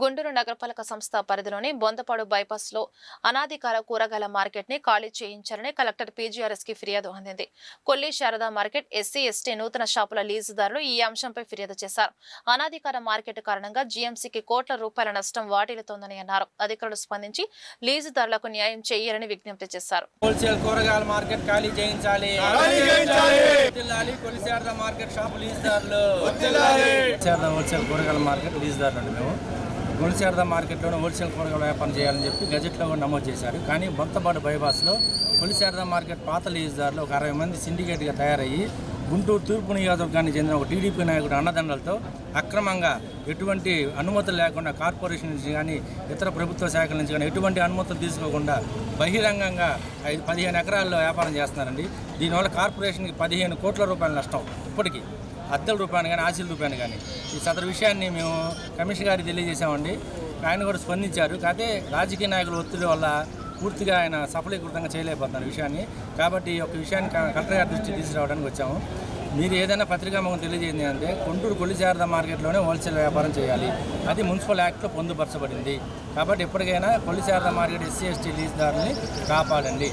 గుంటూరు నగరపాలక సంస్థ పరిధిలోని బొందపాడు బైపాస్ లో అనాధికార కూరగాయల మార్కెట్ ని ఖాళీ చేయించాలని కలెక్టర్ పీజీఆర్ఎస్ కి ఫిర్యాదు అందింది. కొల్లి శారదా మార్కెట్ ఎస్సీ/ఎస్టీ నూతన షాపుల లీజుదారులు ఈ అంశంపై ఫిర్యాదు చేశారు. అనాధికార మార్కెట్ కారణంగా జీఎంసీకి కోట్ల రూపాయల నష్టం వాటిల్లుతోందని అన్నారు. అధికారులు స్పందించి లీజుదారులకు న్యాయం చేయాలని విజ్ఞప్తి చేశారు. హోల్సేల్ కూరగాయల మార్కెట్ ఖాళీ చేయించాలి. కొల్లి శారదా మార్కెట్ షాపు లీజుదారులు హోల్సేల్ కూరగాయల మార్కెట్ లీజుదారులు మేము కొల్లి శారదా మార్కెట్లోనే హోల్సేల్ కూరగాయల వ్యాపారం చేయాలని చెప్పి గజెట్లో కూడా నమోదు చేశారు. కానీ బొంతపాడు బైపాస్లో కొల్లి శారదా మార్కెట్ పాత లీజుదారులు ఒక 60 మంది సిండికేట్గా తయారయ్యి గుంటూరు తూర్పు నియోజకవర్గానికి చెందిన ఒక టీడీపీ నాయకుడు అన్నదండలతో అక్రమంగా ఎటువంటి అనుమతులు లేకుండా కార్పొరేషన్ నుంచి కానీ ఇతర ప్రభుత్వ శాఖల నుంచి కానీ ఎటువంటి అనుమతులు తీసుకోకుండా బహిరంగంగా 15 ఎకరాల్లో వ్యాపారం చేస్తున్నారండి. దీనివల్ల కార్పొరేషన్కి 15 కోట్ల రూపాయల నష్టం ఇప్పటికీ అద్దెల రూపాయలు కానీ ఆశల రూపాయలు కానీ. ఈ సదరు విషయాన్ని మేము కమిషనర్ గారికి తెలియజేసామండి. ఆయన కూడా స్పందించారు. కాకపోతే రాజకీయ నాయకుల ఒత్తిడి వల్ల పూర్తిగా ఆయన సఫలీకృతంగా చేయలేకపోతున్నారు విషయాన్ని. కాబట్టి ఈ యొక్క విషయాన్ని కలెక్టర్ గారి దృష్టికి తీసుకురావడానికి వచ్చాము. మీరు ఏదైనా పత్రికాముఖం తెలియజేయండి అంటే గుంటూరు కొల్లి శారదా మార్కెట్లోనే హోల్సేల్ వ్యాపారం చేయాలి. అది మున్సిపల్ యాక్ట్లో పొందుపరచబడింది. కాబట్టి ఎప్పటికైనా కొల్లి శారదా మార్కెట్ ఎస్సీ/ఎస్టీ లీజుదారుని కాపాడండి.